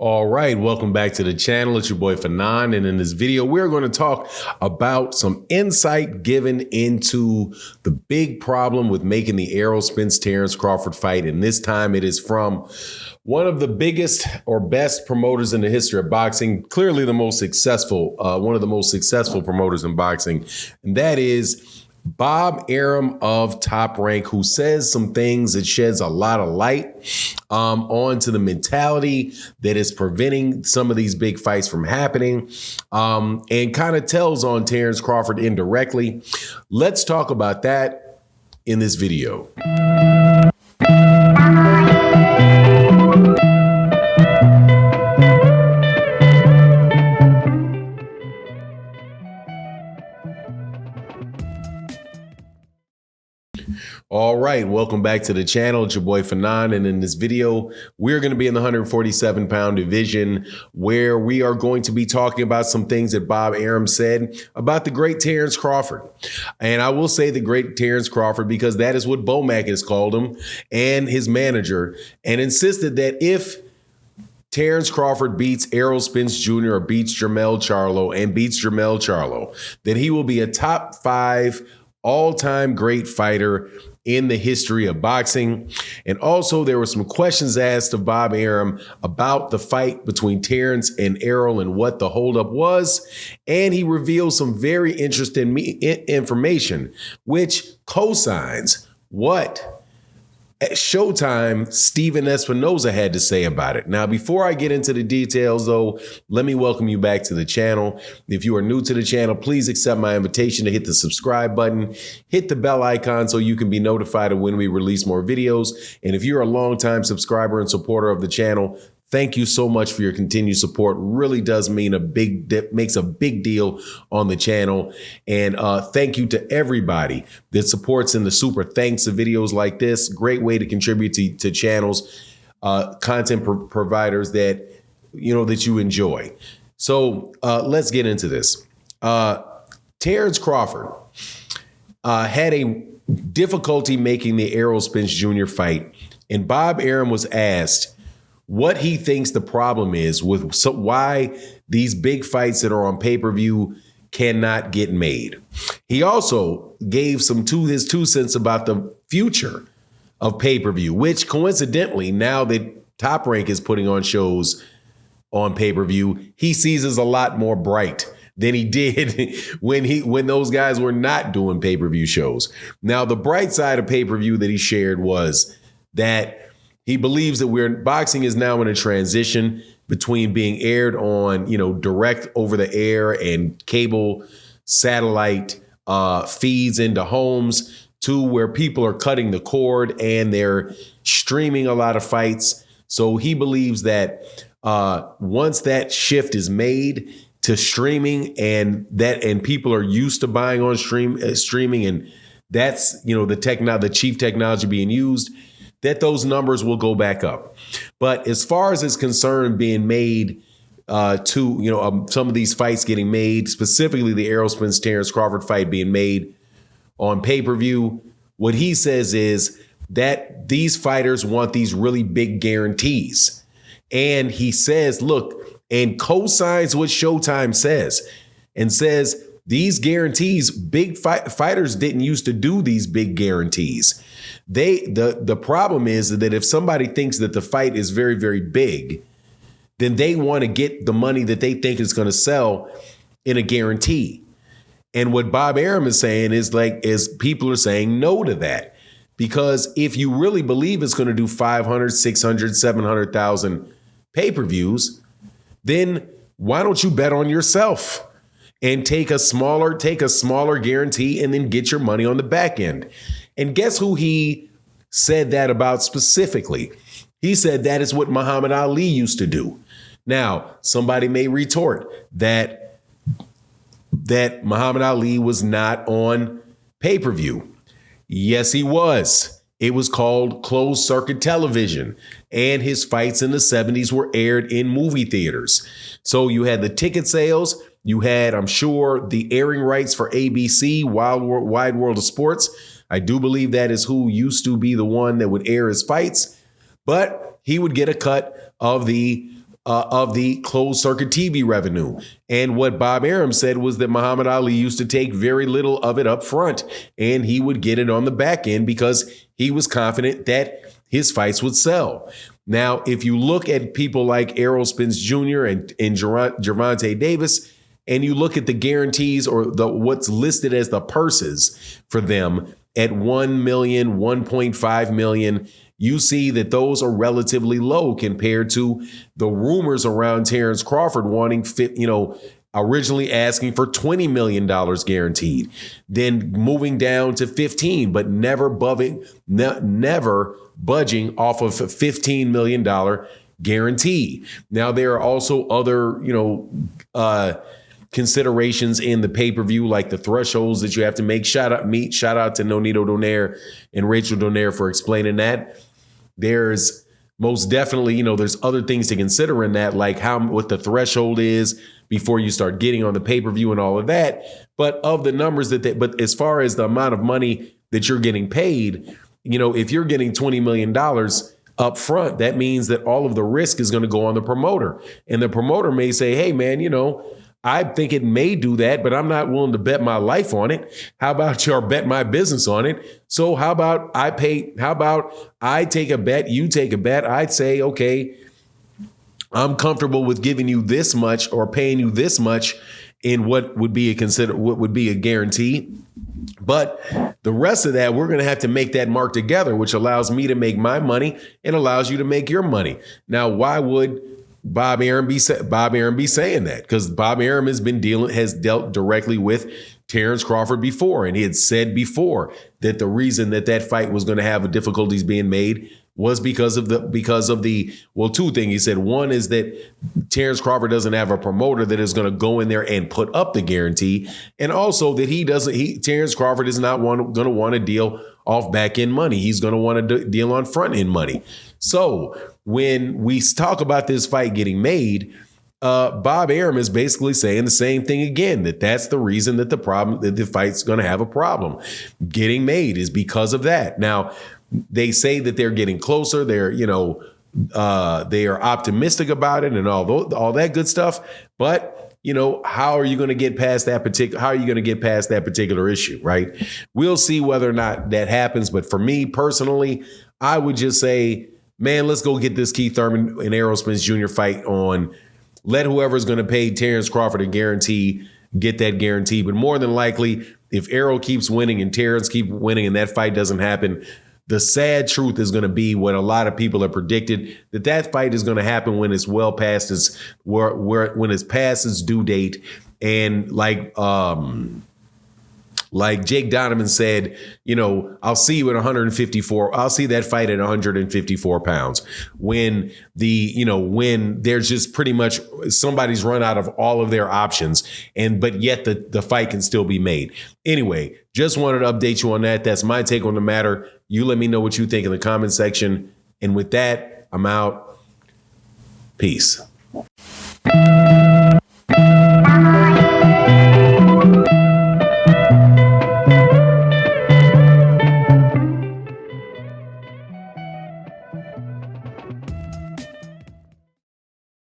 All right, welcome back to the channel. It's your boy Fanon, and in this video, we're going to talk about some insight given into the big problem with making the Arum Spence Terence Crawford fight, and this time it is from one of the biggest or best promoters in the history of boxing, clearly the most successful, one of the most successful promoters in boxing, and that is Bob Arum of Top Rank, who says some things that sheds a lot of light onto the mentality that is preventing some of these big fights from happening, and kind of tells on Terence Crawford indirectly. Let's talk about that in this video. All right, welcome back to the channel. It's your boy Fanon, and in this video, we're going to be in the 147-pound division, where we are going to be talking about some things that Bob Arum said about the great Terence Crawford. And I will say the great Terence Crawford because that is what Bomac has called him, and his manager, and insisted that if Terence Crawford beats Errol Spence Jr. or beats Jermell Charlo and beats Jermell Charlo, that he will be a top 5 all-time great fighter in the history of boxing. And also there were some questions asked of Bob Arum about the fight between Terence and Errol and what the holdup was. And he revealed some very interesting information, which cosigns what at Showtime Stephen Espinoza had to say about it. Now, before I get into the details, though, let me welcome you back to the channel. If you are new to the channel, please accept my invitation to hit the subscribe button, hit the bell icon so you can be notified of when we release more videos. And if you're a longtime subscriber and supporter of the channel, thank you so much for your continued support. Really does mean makes a big deal on the channel. And thank you to everybody that supports in the super thanks of videos like this. Great way to contribute to channels, content providers that you enjoy. So let's get into this. Terence Crawford had a difficulty making the Errol Spence Jr. fight, and Bob Arum was asked what he thinks the problem is with why these big fights that are on pay-per-view cannot get made. He also gave his 2 cents about the future of pay-per-view, which coincidentally, now that Top Rank is putting on shows on pay-per-view, he sees as a lot more bright than he did when those guys were not doing pay-per-view shows. Now, the bright side of pay-per-view that he shared was that he believes that boxing is now in a transition between being aired on, direct over the air and cable satellite feeds into homes to where people are cutting the cord and they're streaming a lot of fights. So he believes that once that shift is made to streaming and people are used to buying on streaming, and that's, the chief technology being used, that those numbers will go back up. But as far as is concerned being made some of these fights getting made, specifically the Errol Spence Terence Crawford fight being made on pay-per-view, what he says is that these fighters want these really big guarantees. And he says, look, and co-signs what Showtime says, and says these guarantees, big fighters didn't used to do these big guarantees. The problem is that if somebody thinks that the fight is very, very big, then they want to get the money that they think is going to sell in a guarantee. And what Bob Arum is saying is people are saying no to that, because if you really believe it's going to do 500, 600, 700,000 pay-per-views, then why don't you bet on yourself and take a smaller guarantee and then get your money on the back end? And guess who he said that about specifically? He said that is what Muhammad Ali used to do. Now, somebody may retort that Muhammad Ali was not on pay-per-view. Yes, he was. It was called closed circuit television, and his fights in the 70s were aired in movie theaters. So you had the ticket sales, you had, I'm sure, the airing rights for ABC, Wide World of Sports. I do believe that is who used to be the one that would air his fights, but he would get a cut of the of the closed circuit TV revenue. And what Bob Arum said was that Muhammad Ali used to take very little of it up front, and he would get it on the back end because he was confident that his fights would sell. Now, if you look at people like Errol Spence Jr. and Gervonta Davis, and you look at the guarantees or what's listed as the purses for them at 1 million, 1.5 million, you see that those are relatively low compared to the rumors around Terence Crawford wanting, originally asking for $20 million guaranteed, then moving down to 15, but never budging off of a $15 million guarantee. Now, there are also other, considerations in the pay-per-view, like the thresholds that you have to make. Shout out to Nonito Donaire and Rachel Donaire for explaining that. There's most definitely, there's other things to consider in that, like what the threshold is before you start getting on the pay-per-view and all of that. But of the numbers but as far as the amount of money that you're getting paid, if you're getting $20 million up front, that means that all of the risk is going to go on the promoter. And the promoter may say, hey, man, I think it may do that, but I'm not willing to bet my life on it. How about you bet my business on it? So how about I take a bet, you take a bet. I'd say, okay, I'm comfortable with giving you this much or paying you this much in what would be a guarantee. But the rest of that, we're going to have to make that mark together, which allows me to make my money and allows you to make your money. Now, why would Bob Arum be saying that? Because Bob Arum has dealt directly with Terence Crawford before, and he had said before that the reason that fight was going to have difficulties being made was because of two things. He said one is that Terence Crawford doesn't have a promoter that is going to go in there and put up the guarantee, and also that Terence Crawford is not going to want to deal off back end money. He's going to want to deal on front end money. So when we talk about this fight getting made, Bob Arum is basically saying the same thing again, that's the reason that the fight's going to have a problem getting made is because of that. Now, they say that they're getting closer. They're, they are optimistic about it and all that good stuff. But, how are you going to get past that particular issue, right? We'll see whether or not that happens. But for me personally, I would just say, man, let's go get this Keith Thurman and Errol Spence Jr. fight on. Let whoever's going to pay Terence Crawford a guarantee get that guarantee. But more than likely, if Errol keeps winning and Terence keeps winning and that fight doesn't happen, the sad truth is going to be what a lot of people have predicted, that fight is going to happen when it's well past when it's past its due date. And like Jake Donovan said, I'll see you at 154. I'll see that fight at 154 pounds when when there's just pretty much somebody's run out of all of their options, but yet the fight can still be made. Anyway, just wanted to update you on that. That's my take on the matter. You let me know what you think in the comment section. And with that, I'm out. Peace.